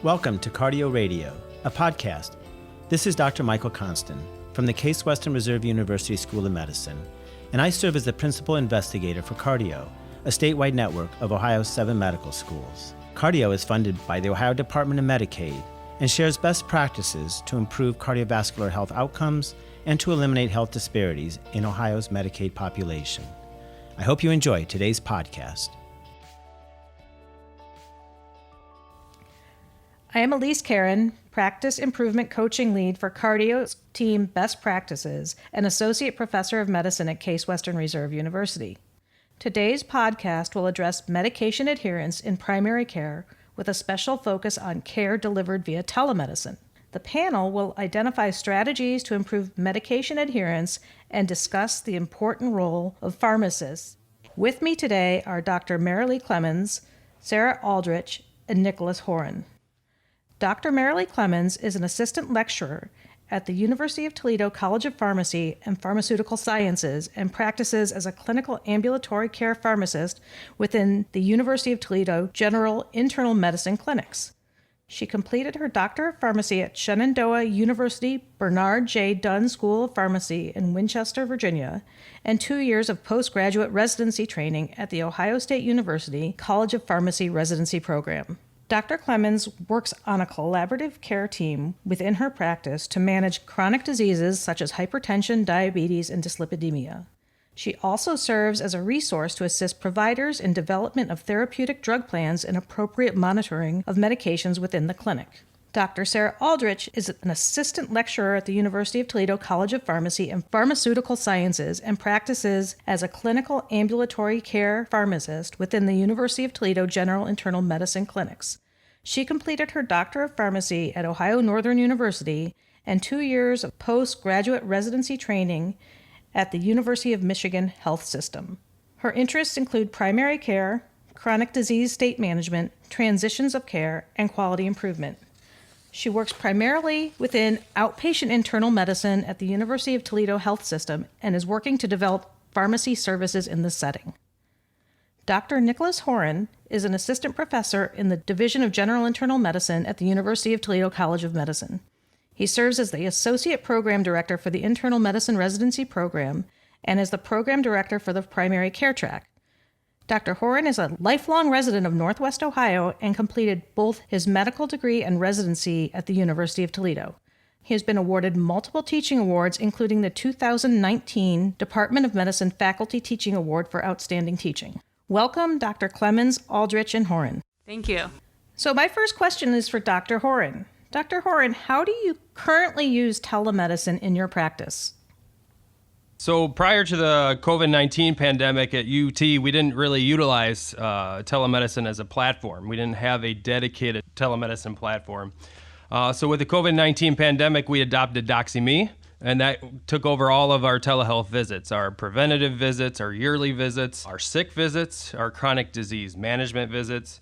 Welcome to Cardio Radio, a podcast. This is Dr. Michael Constant from the Case Western Reserve University School of Medicine, and I serve as the principal investigator for Cardio, a statewide network of Ohio's 7 medical schools. Cardio is funded by the Ohio Department of Medicaid and shares best practices to improve cardiovascular health outcomes and to eliminate health disparities in Ohio's Medicaid population. I hope you enjoy today's podcast. I am Elise Karen, Practice Improvement Coaching Lead for Cardio's Team Best Practices and Associate Professor of Medicine at Case Western Reserve University. Today's podcast will address medication adherence in primary care with a special focus on care delivered via telemedicine. The panel will identify strategies to improve medication adherence and discuss the important role of pharmacists. With me today are Dr. Marilee Clemons, Sarah Aldrich, and Nicholas Horen. Dr. Marilee Clemons is an assistant lecturer at the University of Toledo College of Pharmacy and Pharmaceutical Sciences and practices as a clinical ambulatory care pharmacist within the University of Toledo General Internal Medicine Clinics. She completed her Doctor of Pharmacy at Shenandoah University Bernard J. Dunn School of Pharmacy in Winchester, Virginia, and 2 years of postgraduate residency training at The Ohio State University College of Pharmacy Residency Program. Dr. Clemons works on a collaborative care team within her practice to manage chronic diseases such as hypertension, diabetes, and dyslipidemia. She also serves as a resource to assist providers in development of therapeutic drug plans and appropriate monitoring of medications within the clinic. Dr. Sarah Aldrich is an assistant lecturer at the University of Toledo College of Pharmacy and Pharmaceutical Sciences and practices as a clinical ambulatory care pharmacist within the University of Toledo General Internal Medicine Clinics. She completed her Doctor of Pharmacy at Ohio Northern University and 2 years of postgraduate residency training at the University of Michigan Health System. Her interests include primary care, chronic disease state management, transitions of care, and quality improvement. She works primarily within outpatient internal medicine at the University of Toledo Health System and is working to develop pharmacy services in this setting. Dr. Nicholas Horen is an assistant professor in the Division of General Internal Medicine at the University of Toledo College of Medicine. He serves as the Associate Program Director for the Internal Medicine Residency Program and is the Program Director for the Primary Care Track. Dr. Horen is a lifelong resident of Northwest Ohio and completed both his medical degree and residency at the University of Toledo. He has been awarded multiple teaching awards, including the 2019 Department of Medicine Faculty Teaching Award for Outstanding Teaching. Welcome, Dr. Clemons, Aldrich, and Horen. Thank you. So my first question is for Dr. Horen. Dr. Horen, how do you currently use telemedicine in your practice? So prior to the COVID-19 pandemic at UT, we didn't really utilize telemedicine as a platform. We didn't have a dedicated telemedicine platform. So with the COVID-19 pandemic, we adopted DoxyMe, and that took over all of our telehealth visits, our preventative visits, our yearly visits, our sick visits, our chronic disease management visits.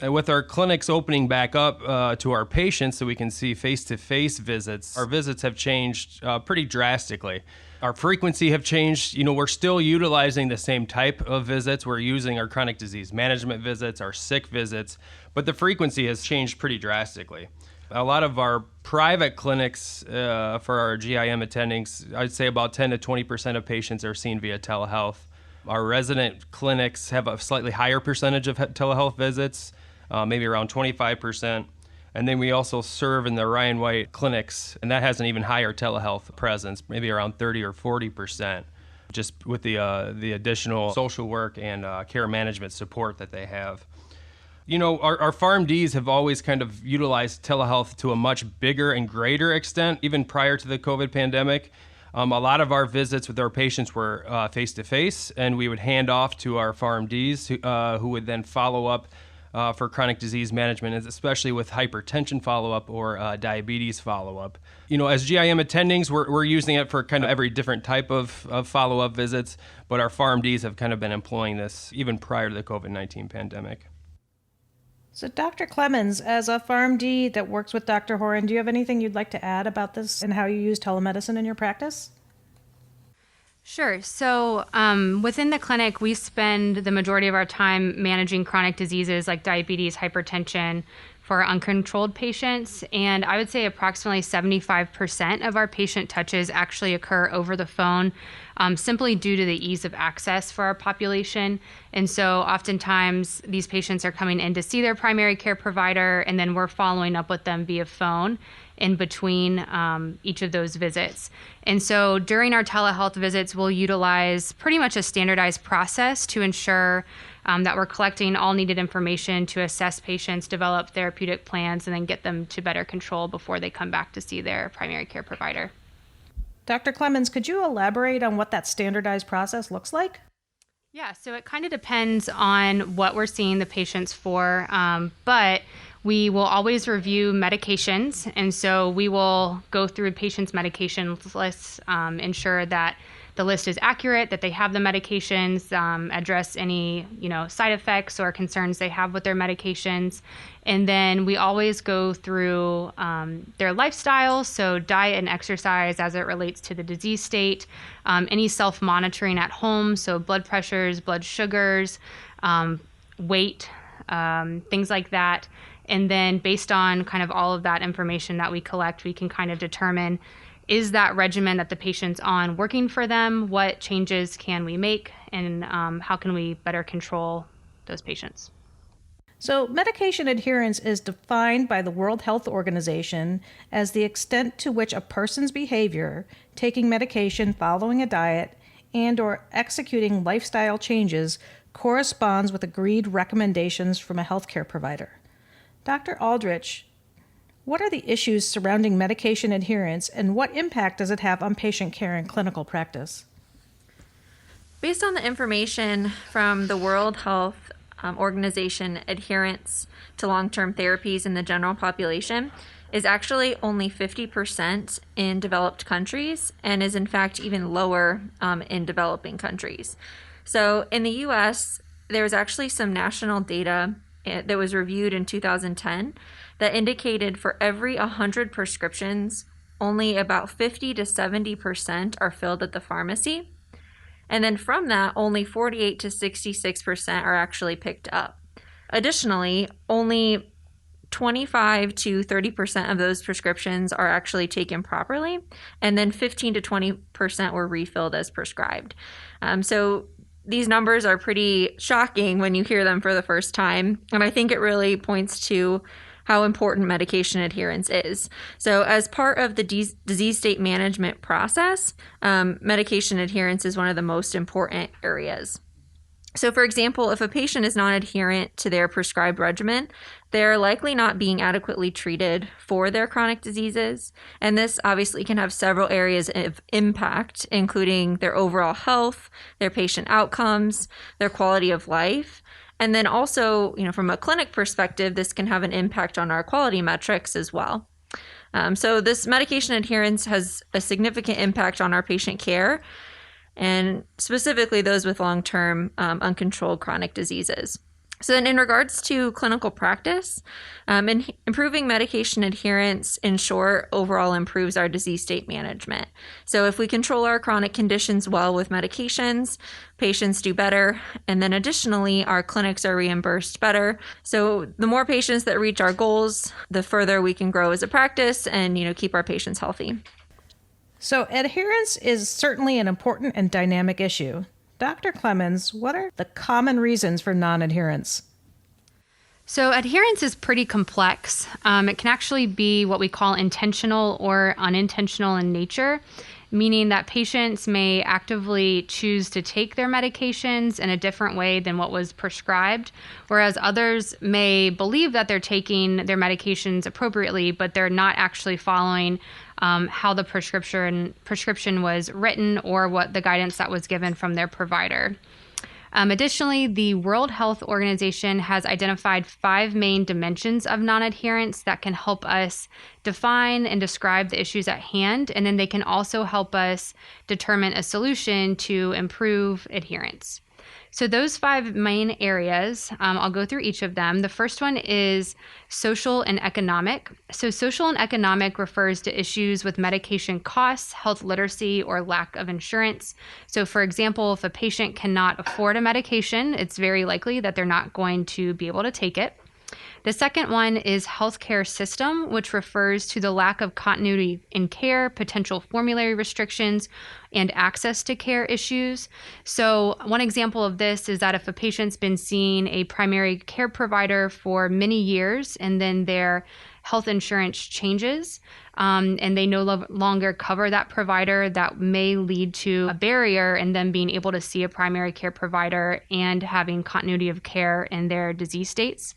And with our clinics opening back up to our patients so we can see face-to-face visits, our visits have changed pretty drastically. Our frequency have changed. We're still utilizing the same type of visits. We're using our chronic disease management visits, our sick visits, but the frequency has changed pretty drastically. A lot of our private clinics for our GIM attendings, I'd say about 10 to 20% of patients are seen via telehealth. Our resident clinics have a slightly higher percentage of telehealth visits, maybe around 25%. And then we also serve in the Ryan White clinics, and that has an even higher telehealth presence, maybe around 30 or 40%, just with the additional social work and care management support that they have. Our PharmDs have always kind of utilized telehealth to a much bigger and greater extent, even prior to the COVID pandemic. A lot of our visits with our patients were face-to-face, and we would hand off to our PharmDs who would then follow up for chronic disease management, especially with hypertension follow-up or diabetes follow-up. As GIM attendings, we're using it for kind of every different type of follow-up visits, but our PharmDs have kind of been employing this even prior to the COVID-19 pandemic. So Dr. Clemons, as a PharmD that works with Dr. Horen, do you have anything you'd like to add about this and how you use telemedicine in your practice? Sure. So within the clinic, we spend the majority of our time managing chronic diseases like diabetes, hypertension, for uncontrolled patients. And I would say approximately 75% of our patient touches actually occur over the phone, simply due to the ease of access for our population. And so oftentimes these patients are coming in to see their primary care provider, and then we're following up with them via phone in between each of those visits. And so during our telehealth visits, we'll utilize pretty much a standardized process to ensure that we're collecting all needed information to assess patients, develop therapeutic plans, and then get them to better control before they come back to see their primary care provider. Dr. Clemons, could you elaborate on what that standardized process looks like? Yeah, so it kind of depends on what we're seeing the patients for, but we will always review medications, and so we will go through patients' medication lists, ensure that the list is accurate, that they have the medications, address any side effects or concerns they have with their medications. And then we always go through their lifestyle, so diet and exercise as it relates to the disease state, any self-monitoring at home, so blood pressures, blood sugars, weight, things like that. And then based on kind of all of that information that we collect, we can kind of determine, is that regimen that the patient's on working for them? What changes can we make? And how can we better control those patients? So, medication adherence is defined by the World Health Organization as the extent to which a person's behavior, taking medication, following a diet, and or executing lifestyle changes corresponds with agreed recommendations from a healthcare provider. Dr. Aldrich, what are the issues surrounding medication adherence, and what impact does it have on patient care and clinical practice? Based on the information from the World Health Organization, adherence to long-term therapies in the general population is actually only 50% in developed countries, and is in fact even lower in developing countries. So in the US, there's actually some national data that was reviewed in 2010 that indicated for every 100 prescriptions, only about 50 to 70% are filled at the pharmacy. And then from that, only 48 to 66% are actually picked up. Additionally, only 25 to 30% of those prescriptions are actually taken properly, and then 15 to 20% were refilled as prescribed. So these numbers are pretty shocking when you hear them for the first time, and I think it really points to how important medication adherence is. So as part of the disease state management process, medication adherence is one of the most important areas. So for example, if a patient is non-adherent to their prescribed regimen, they're likely not being adequately treated for their chronic diseases. And this obviously can have several areas of impact, including their overall health, their patient outcomes, their quality of life. And then also, from a clinic perspective, this can have an impact on our quality metrics as well. So this medication adherence has a significant impact on our patient care, and specifically those with long-term uncontrolled chronic diseases. So then in regards to clinical practice, improving medication adherence in short overall improves our disease state management. So if we control our chronic conditions well with medications, patients do better, and then additionally our clinics are reimbursed better. So the more patients that reach our goals, the further we can grow as a practice and keep our patients healthy. So adherence is certainly an important and dynamic issue. Dr. Clemons, what are the common reasons for non-adherence? So adherence is pretty complex. It can actually be what we call intentional or unintentional in nature, meaning that patients may actively choose to take their medications in a different way than what was prescribed, whereas others may believe that they're taking their medications appropriately, but they're not actually following how the prescription was written or what the guidance that was given from their provider. Additionally, the World Health Organization has identified 5 main dimensions of non-adherence that can help us define and describe the issues at hand, and then they can also help us determine a solution to improve adherence. So those 5 main areas, I'll go through each of them. The first one is social and economic. So social and economic refers to issues with medication costs, health literacy, or lack of insurance. So for example, if a patient cannot afford a medication, it's very likely that they're not going to be able to take it. The second one is healthcare system, which refers to the lack of continuity in care, potential formulary restrictions, and access to care issues. So one example of this is that if a patient's been seeing a primary care provider for many years and then their health insurance changes and they no longer cover that provider, that may lead to a barrier in them being able to see a primary care provider and having continuity of care in their disease states.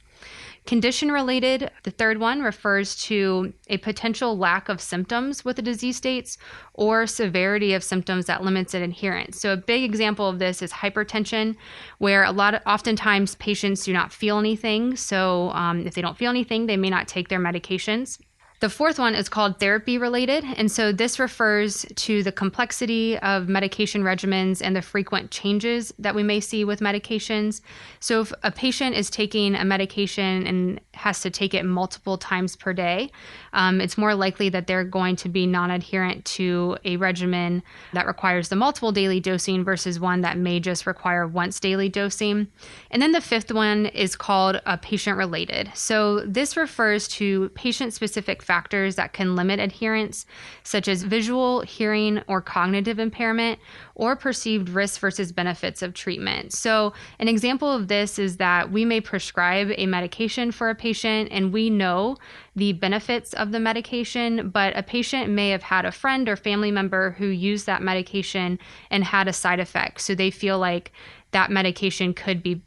Condition related, the third one, refers to a potential lack of symptoms with the disease states or severity of symptoms that limits adherence. So a big example of this is hypertension, where oftentimes patients do not feel anything. So if they don't feel anything, they may not take their medications. The fourth one is called therapy related. And so this refers to the complexity of medication regimens and the frequent changes that we may see with medications. So if a patient is taking a medication and has to take it multiple times per day, it's more likely that they're going to be non-adherent to a regimen that requires the multiple daily dosing versus one that may just require once daily dosing. And then the fifth one is called patient related. So this refers to patient-specific factors that can limit adherence, such as visual, hearing, or cognitive impairment, or perceived risks versus benefits of treatment. So an example of this is that we may prescribe a medication for a patient and we know the benefits of the medication, but a patient may have had a friend or family member who used that medication and had a side effect. So they feel like that medication could be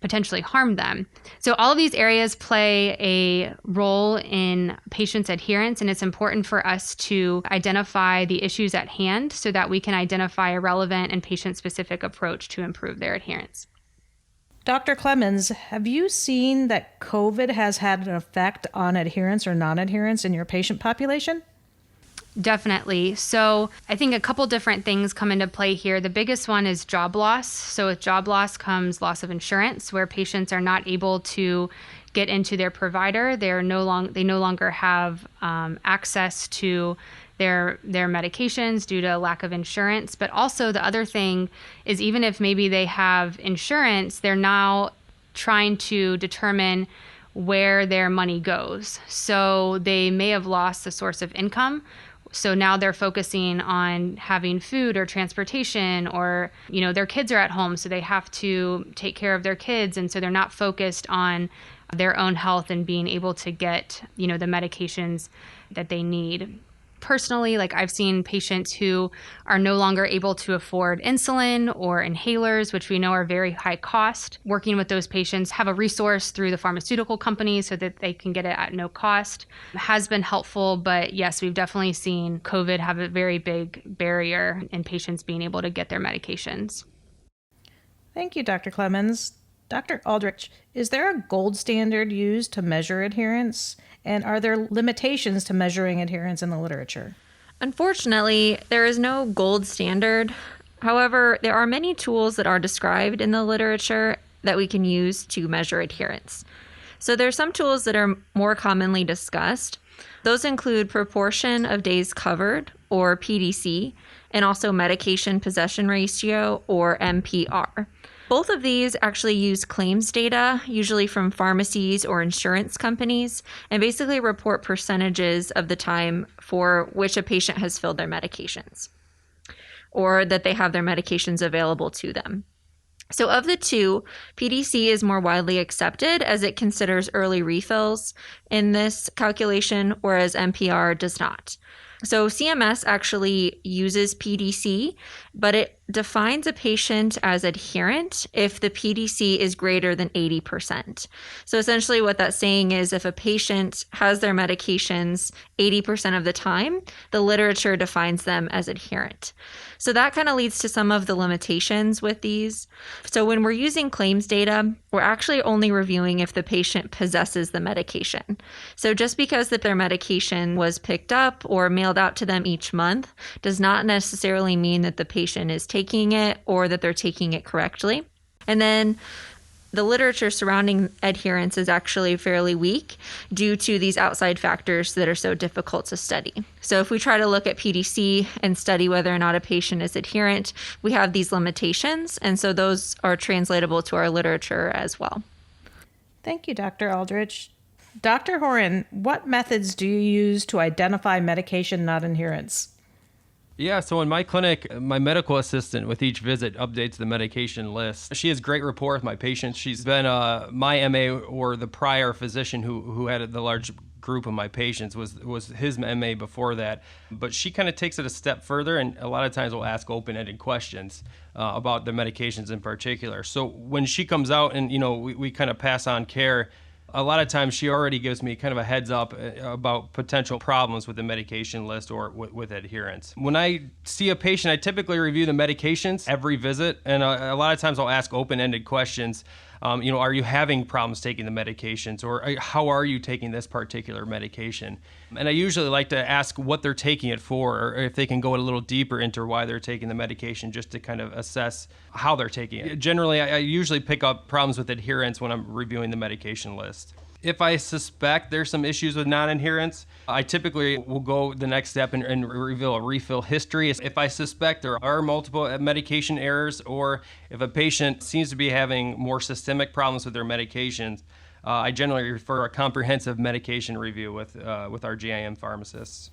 potentially harm them. So all of these areas play a role in patients' adherence, and it's important for us to identify the issues at hand so that we can identify a relevant and patient-specific approach to improve their adherence. Dr. Clemons, have you seen that COVID has had an effect on adherence or non-adherence in your patient population? Definitely. So I think a couple different things come into play here. The biggest one is job loss. So with job loss comes loss of insurance, where patients are not able to get into their provider. They no longer have access to their medications due to lack of insurance. But also the other thing is, even if maybe they have insurance, they're now trying to determine where their money goes. So they may have lost the source of income. So now they're focusing on having food or transportation, or, their kids are at home, so they have to take care of their kids. And so they're not focused on their own health and being able to get, the medications that they need. Personally, I've seen patients who are no longer able to afford insulin or inhalers, which we know are very high cost. Working with those patients, have a resource through the pharmaceutical companies so that they can get it at no cost, has been helpful. But yes, we've definitely seen COVID have a very big barrier in patients being able to get their medications. Thank you, Dr. Clemons. Dr. Aldrich, is there a gold standard used to measure adherence? And are there limitations to measuring adherence in the literature? Unfortunately, there is no gold standard. However, there are many tools that are described in the literature that we can use to measure adherence. So there are some tools that are more commonly discussed. Those include proportion of days covered, or PDC, and also medication possession ratio, or MPR. Both of these actually use claims data, usually from pharmacies or insurance companies, and basically report percentages of the time for which a patient has filled their medications, or that they have their medications available to them. So of the two, PDC is more widely accepted as it considers early refills in this calculation, whereas MPR does not. So CMS actually uses PDC, but it defines a patient as adherent if the PDC is greater than 80%. So essentially what that's saying is, if a patient has their medications 80% of the time, the literature defines them as adherent. So that kind of leads to some of the limitations with these. So when we're using claims data, we're actually only reviewing if the patient possesses the medication. So just because that their medication was picked up or mailed out to them each month does not necessarily mean that the patient is taking it or that they're taking it correctly. And then the literature surrounding adherence is actually fairly weak due to these outside factors that are so difficult to study. So if we try to look at PDC and study whether or not a patient is adherent, we have these limitations, and so those are translatable to our literature as well. Thank you, Dr. Aldrich. Dr. Horen, what methods do you use to identify medication non-adherence? Yeah, so in my clinic, my medical assistant with each visit updates the medication list. She has great rapport with my patients. She's been my MA, or the prior physician who had the large group of my patients was his MA before that. But she kind of takes it a step further, and a lot of times will ask open-ended questions about the medications in particular. So when she comes out and, we kind of pass on care, a lot of times she already gives me kind of a heads up about potential problems with the medication list or with adherence. When I see a patient, I typically review the medications every visit, and a lot of times I'll ask open-ended questions. Are you having problems taking the medications, or how are you taking this particular medication? And I usually like to ask what they're taking it for, or if they can go a little deeper into why they're taking the medication, just to kind of assess how they're taking it. Generally, I usually pick up problems with adherence when I'm reviewing the medication list. If I suspect there's some issues with non-adherence, I typically will go the next step and reveal a refill history. If I suspect there are multiple medication errors, or if a patient seems to be having more systemic problems with their medications, I generally refer a comprehensive medication review with our GIM pharmacists.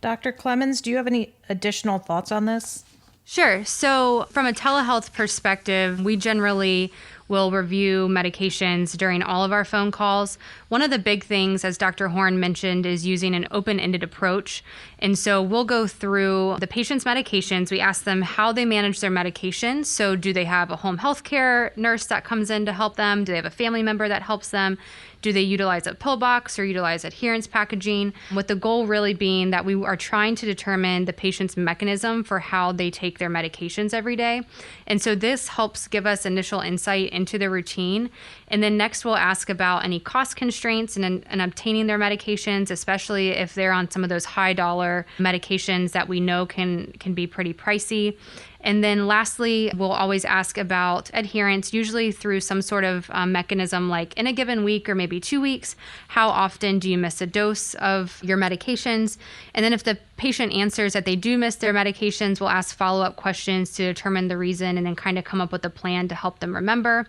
Dr. Clemons, do you have any additional thoughts on this? Sure. So from a telehealth perspective, we generally will review medications during all of our phone calls. One of the big things, as Dr. Horen mentioned, is using an open-ended approach. And so we'll go through the patient's medications. We ask them how they manage their medications. So do they have a home health care nurse that comes in to help them? Do they have a family member that helps them? Do they utilize a pill box or utilize adherence packaging? With the goal really being that we are trying to determine the patient's mechanism for how they take their medications every day. And so this helps give us initial insight into the routine. And then next we'll ask about any cost constraints in obtaining their medications, especially if they're on some of those high dollar medications that we know can be pretty pricey. And then lastly, we'll always ask about adherence, usually through some sort of mechanism like in a given week or maybe 2 weeks, how often do you miss a dose of your medications? And then if the patient answers that they do miss their medications, we'll ask follow-up questions to determine the reason and then kind of come up with a plan to help them remember.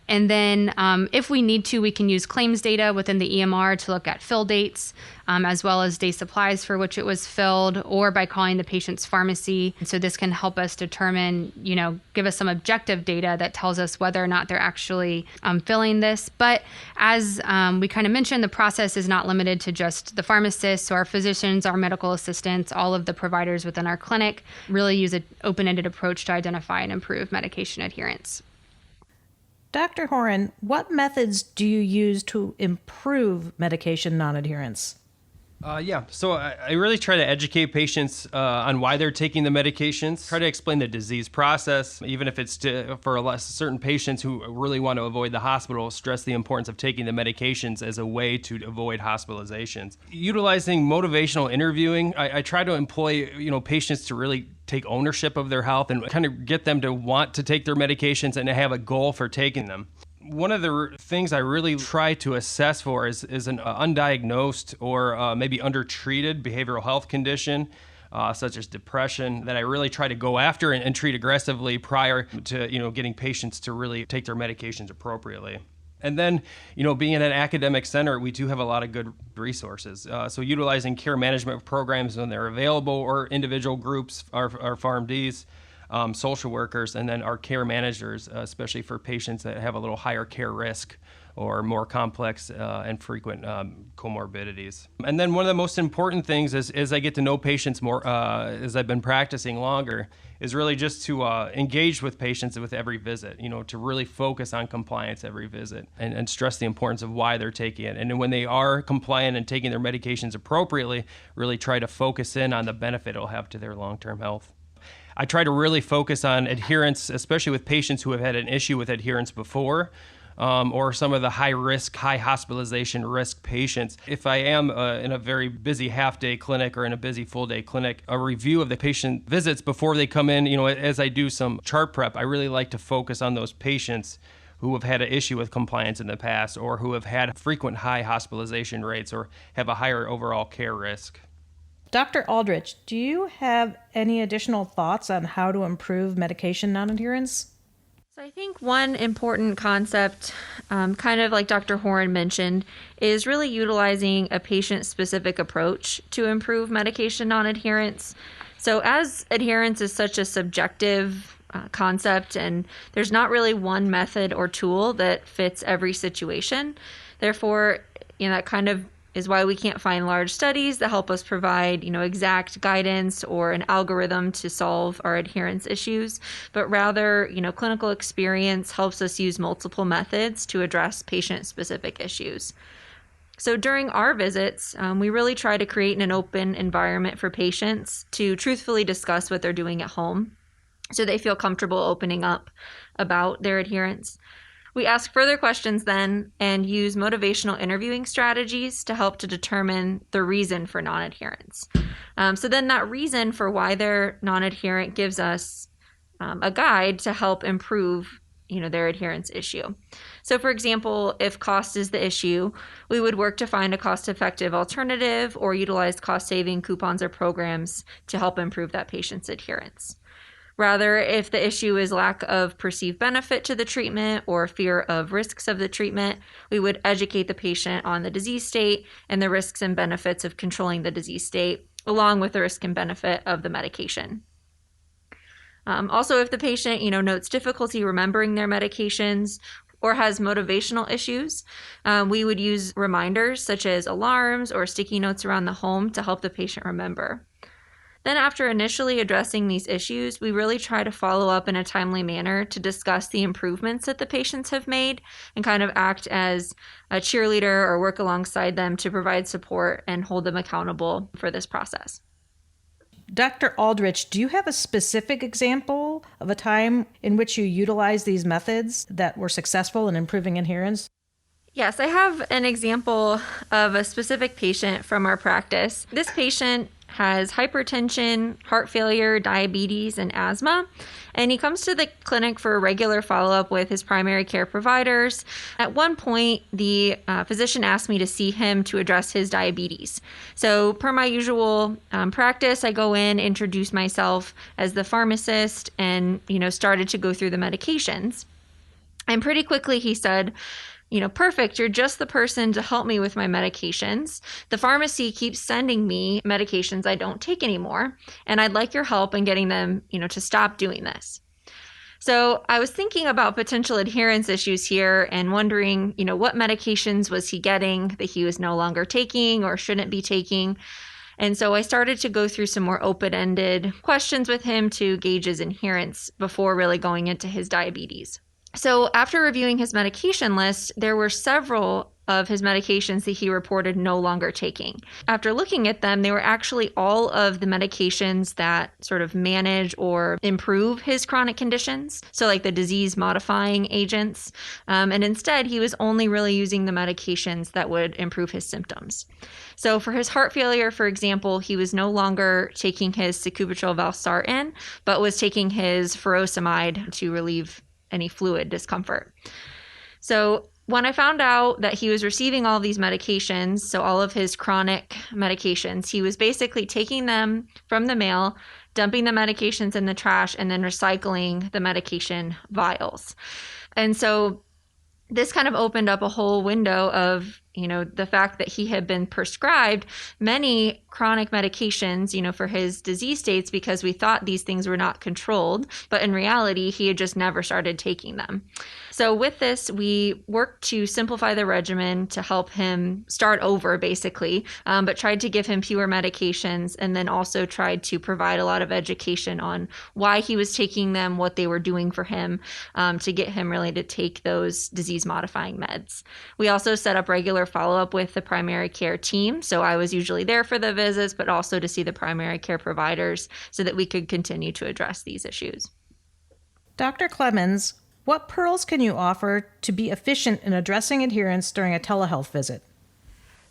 And then if we need to, we can use claims data within the EMR to look at fill dates, as well as day supplies for which it was filled, or by calling the patient's pharmacy. So this can help us determine, give us some objective data that tells us whether or not they're actually filling this. But as we kind of mentioned, the process is not limited to just the pharmacists. So our physicians, our medical assistants, all of the providers within our clinic really use an open-ended approach to identify and improve medication adherence. Dr. Horen, what methods do you use to improve medication non-adherence? So I really try to educate patients on why they're taking the medications, try to explain the disease process, even if it's for certain patients who really want to avoid the hospital, stress the importance of taking the medications as a way to avoid hospitalizations. Utilizing motivational interviewing, I try to employ, patients to really take ownership of their health and kind of get them to want to take their medications and to have a goal for taking them. One of the things I really try to assess for is an undiagnosed or maybe undertreated behavioral health condition, such as depression, that I really try to go after and treat aggressively prior to getting patients to really take their medications appropriately. And then, being in an academic center, we do have a lot of good resources. So utilizing care management programs when they're available, or individual groups, our PharmDs, social workers, and then our care managers, especially for patients that have a little higher care risk or more complex and frequent comorbidities. And then one of the most important things is, as I get to know patients more, as I've been practicing longer, is really just to engage with patients with every visit, to really focus on compliance every visit and stress the importance of why they're taking it. And then when they are compliant and taking their medications appropriately, really try to focus in on the benefit it'll have to their long-term health. I try to really focus on adherence, especially with patients who have had an issue with adherence before, or some of the high hospitalization risk patients. If I am in a very busy half-day clinic or in a busy full-day clinic, a review of the patient visits before they come in, as I do some chart prep, I really like to focus on those patients who have had an issue with compliance in the past, or who have had frequent high hospitalization rates, or have a higher overall care risk. Dr. Aldrich, do you have any additional thoughts on how to improve medication non-adherence? So I think one important concept, kind of like Dr. Horen mentioned, is really utilizing a patient-specific approach to improve medication non-adherence. So as adherence is such a subjective concept, and there's not really one method or tool that fits every situation, therefore, that kind of is why we can't find large studies that help us provide, exact guidance or an algorithm to solve our adherence issues, but rather, clinical experience helps us use multiple methods to address patient-specific issues. So during our visits, we really try to create an open environment for patients to truthfully discuss what they're doing at home, so they feel comfortable opening up about their adherence. We ask further questions then and use motivational interviewing strategies to help to determine the reason for non-adherence. So then that reason for why they're non-adherent gives us a guide to help improve their adherence issue. So for example, if cost is the issue, we would work to find a cost-effective alternative or utilize cost-saving coupons or programs to help improve that patient's adherence. Rather, if the issue is lack of perceived benefit to the treatment or fear of risks of the treatment, we would educate the patient on the disease state and the risks and benefits of controlling the disease state, along with the risk and benefit of the medication. Also, if the patient, notes difficulty remembering their medications or has motivational issues, we would use reminders such as alarms or sticky notes around the home to help the patient remember. Then after initially addressing these issues, we really try to follow up in a timely manner to discuss the improvements that the patients have made and kind of act as a cheerleader or work alongside them to provide support and hold them accountable for this process. Dr. Aldrich, do you have a specific example of a time in which you utilized these methods that were successful in improving adherence? Yes, I have an example of a specific patient from our practice. This patient has hypertension, heart failure, diabetes, and asthma. And he comes to the clinic for a regular follow-up with his primary care providers. At one point, the physician asked me to see him to address his diabetes. So per my usual practice, I go in, introduce myself as the pharmacist, and started to go through the medications. And pretty quickly he said, perfect, you're just the person to help me with my medications. The pharmacy keeps sending me medications I don't take anymore, and I'd like your help in getting them, to stop doing this. So I was thinking about potential adherence issues here and wondering, what medications was he getting that he was no longer taking or shouldn't be taking. And so I started to go through some more open-ended questions with him to gauge his adherence before really going into his diabetes. So after reviewing his medication list, there were several of his medications that he reported no longer taking. After looking at them, they were actually all of the medications that sort of manage or improve his chronic conditions. So like the disease-modifying agents. And instead, he was only really using the medications that would improve his symptoms. So for his heart failure, for example, he was no longer taking his sacubitril/valsartan, but was taking his furosemide to relieve any fluid discomfort. So when I found out that he was receiving all these medications, so all of his chronic medications, he was basically taking them from the mail, dumping the medications in the trash, and then recycling the medication vials. And so this kind of opened up a whole window of, the fact that he had been prescribed many chronic medications, for his disease states because we thought these things were not controlled, but in reality, he had just never started taking them. So with this, we worked to simplify the regimen to help him start over, basically, but tried to give him fewer medications and then also tried to provide a lot of education on why he was taking them, what they were doing for him, to get him really to take those disease-modifying meds. We also set up regular follow-up with the primary care team. So I was usually there for the visits, but also to see the primary care providers so that we could continue to address these issues. Dr. Clemons, what pearls can you offer to be efficient in addressing adherence during a telehealth visit?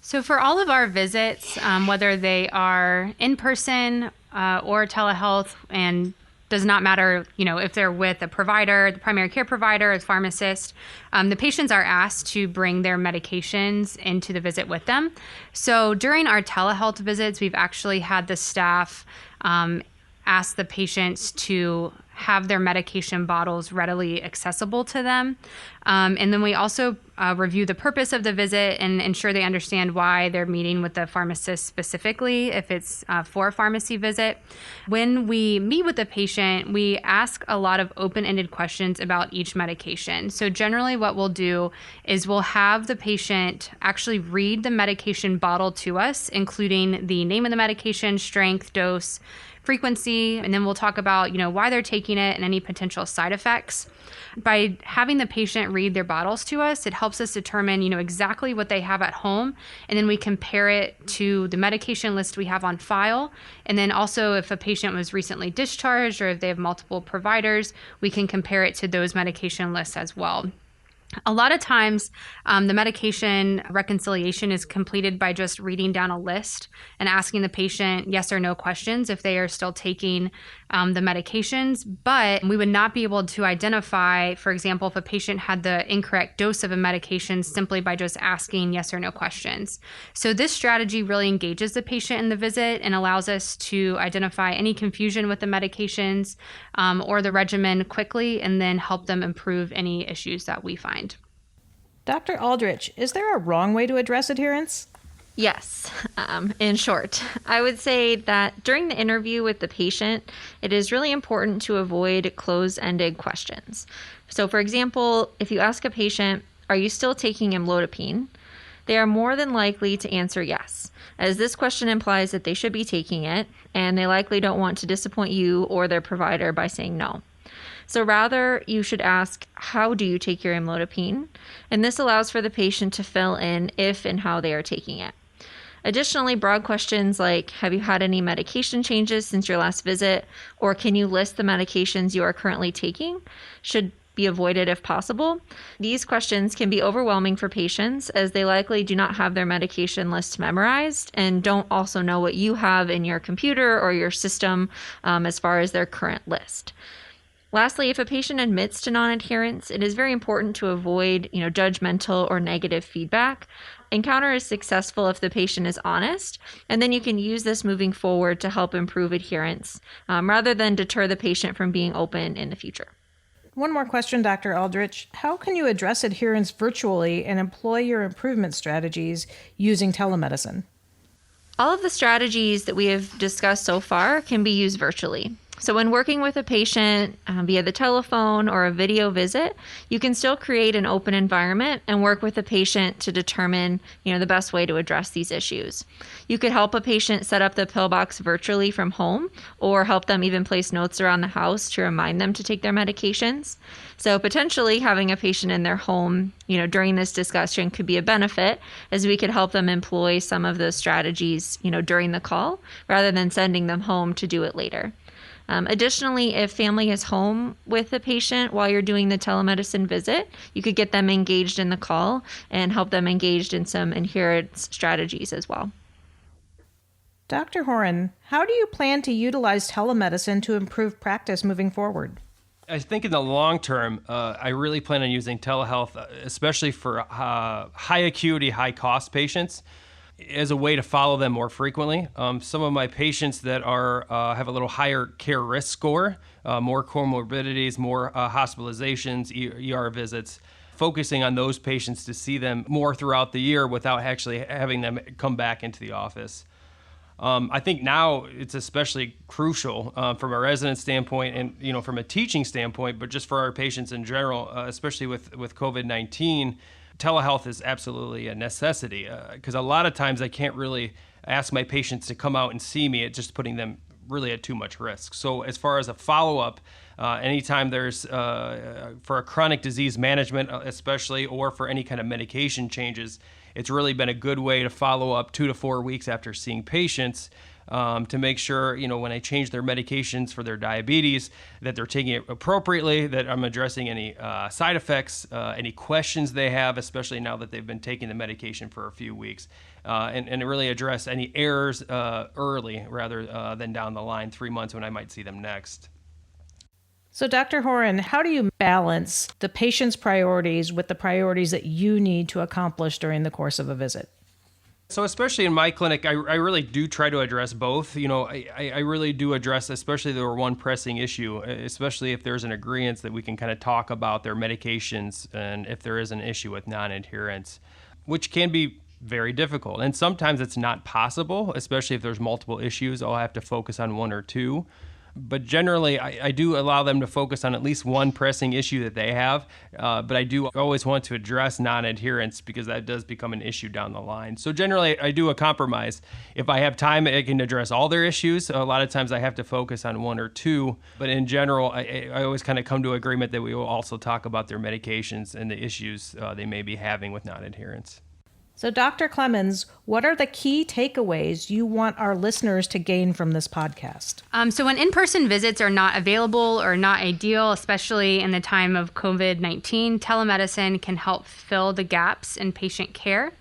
So for all of our visits, whether they are in person or telehealth, and does not matter, if they're with a provider, the primary care provider, a pharmacist, the patients are asked to bring their medications into the visit with them. So during our telehealth visits, we've actually had the staff ask the patients to have their medication bottles readily accessible to them. And then we also review the purpose of the visit and ensure they understand why they're meeting with the pharmacist specifically, if it's for a pharmacy visit. When we meet with the patient, we ask a lot of open-ended questions about each medication. So generally what we'll do is we'll have the patient actually read the medication bottle to us, including the name of the medication, strength, dose, frequency, and then we'll talk about, why they're taking it and any potential side effects. By having the patient read their bottles to us, it helps us determine, exactly what they have at home, and then we compare it to the medication list we have on file. And then also if a patient was recently discharged or if they have multiple providers, we can compare it to those medication lists as well. A lot of times, the medication reconciliation is completed by just reading down a list and asking the patient yes or no questions if they are still taking the medications. But we would not be able to identify, for example, if a patient had the incorrect dose of a medication simply by just asking yes or no questions. So this strategy really engages the patient in the visit and allows us to identify any confusion with the medications or the regimen quickly, and then help them improve any issues that we find. Dr. Aldrich, is there a wrong way to address adherence? Yes. In short, I would say that during the interview with the patient, it is really important to avoid closed-ended questions. So for example, if you ask a patient, are you still taking amlodipine? They are more than likely to answer yes, as this question implies that they should be taking it, and they likely don't want to disappoint you or their provider by saying no. So rather, you should ask, how do you take your amlodipine? And this allows for the patient to fill in if and how they are taking it. Additionally, broad questions like, have you had any medication changes since your last visit? Or can you list the medications you are currently taking? Should be avoided if possible. These questions can be overwhelming for patients as they likely do not have their medication list memorized and don't also know what you have in your computer or your system as far as their current list. Lastly, if a patient admits to non-adherence, it is very important to avoid, judgmental or negative feedback. Encounter is successful if the patient is honest, and then you can use this moving forward to help improve adherence, rather than deter the patient from being open in the future. One more question, Dr. Aldrich. How can you address adherence virtually and employ your improvement strategies using telemedicine? All of the strategies that we have discussed so far can be used virtually. So when working with a patient via the telephone or a video visit, you can still create an open environment and work with the patient to determine, the best way to address these issues. You could help a patient set up the pill box virtually from home, or help them even place notes around the house to remind them to take their medications. So potentially having a patient in their home, during this discussion could be a benefit, as we could help them employ some of those strategies, during the call, rather than sending them home to do it later. Additionally, if family is home with the patient while you're doing the telemedicine visit, you could get them engaged in the call and help them engaged in some adherence strategies as well. Dr. Horen, how do you plan to utilize telemedicine to improve practice moving forward? I think in the long term, I really plan on using telehealth, especially for high acuity, high cost patients, as a way to follow them more frequently. Some of my patients that are have a little higher care risk score, more comorbidities, more hospitalizations, ER visits, focusing on those patients to see them more throughout the year without actually having them come back into the office. I think now it's especially crucial from a resident standpoint and from a teaching standpoint, but just for our patients in general, especially with COVID-19. Telehealth is absolutely a necessity because a lot of times I can't really ask my patients to come out and see me. It's just putting them really at too much risk. So as far as a follow-up, anytime there's for a chronic disease management especially, or for any kind of medication changes, it's really been a good way to follow up 2 to 4 weeks after seeing patients to make sure, when I change their medications for their diabetes, that they're taking it appropriately, that I'm addressing any side effects, any questions they have, especially now that they've been taking the medication for a few weeks, and really address any errors early rather than down the line 3 months when I might see them next. So, Dr. Horen, how do you balance the patient's priorities with the priorities that you need to accomplish during the course of a visit? So especially in my clinic, I really do try to address both. I really do address, especially the one pressing issue, especially if there's an agreement that we can kind of talk about their medications and if there is an issue with non-adherence, which can be very difficult. And sometimes it's not possible, especially if there's multiple issues. I'll have to focus on one or two. But generally, I do allow them to focus on at least one pressing issue that they have. But I do always want to address non-adherence because that does become an issue down the line. So generally, I do a compromise. If I have time, I can address all their issues. A lot of times I have to focus on one or two. But in general, I always kind of come to agreement that we will also talk about their medications and the issues they may be having with non-adherence. So, Dr. Clemons, what are the key takeaways you want our listeners to gain from this podcast? So when in-person visits are not available or not ideal, especially in the time of COVID-19, telemedicine can help fill the gaps in patient care.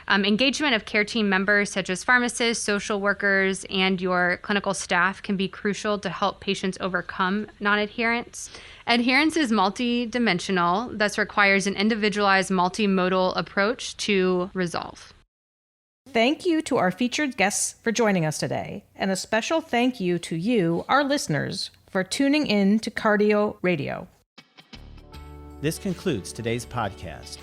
Engagement of care team members such as pharmacists, social workers, and your clinical staff can be crucial to help patients overcome non-adherence. Adherence is multidimensional, thus requires an individualized multimodal approach to resolve. Thank you to our featured guests for joining us today, and a special thank you to you, our listeners, for tuning in to Cardio Radio. This concludes today's podcast.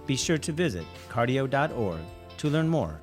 Be sure to visit cardio.org to learn more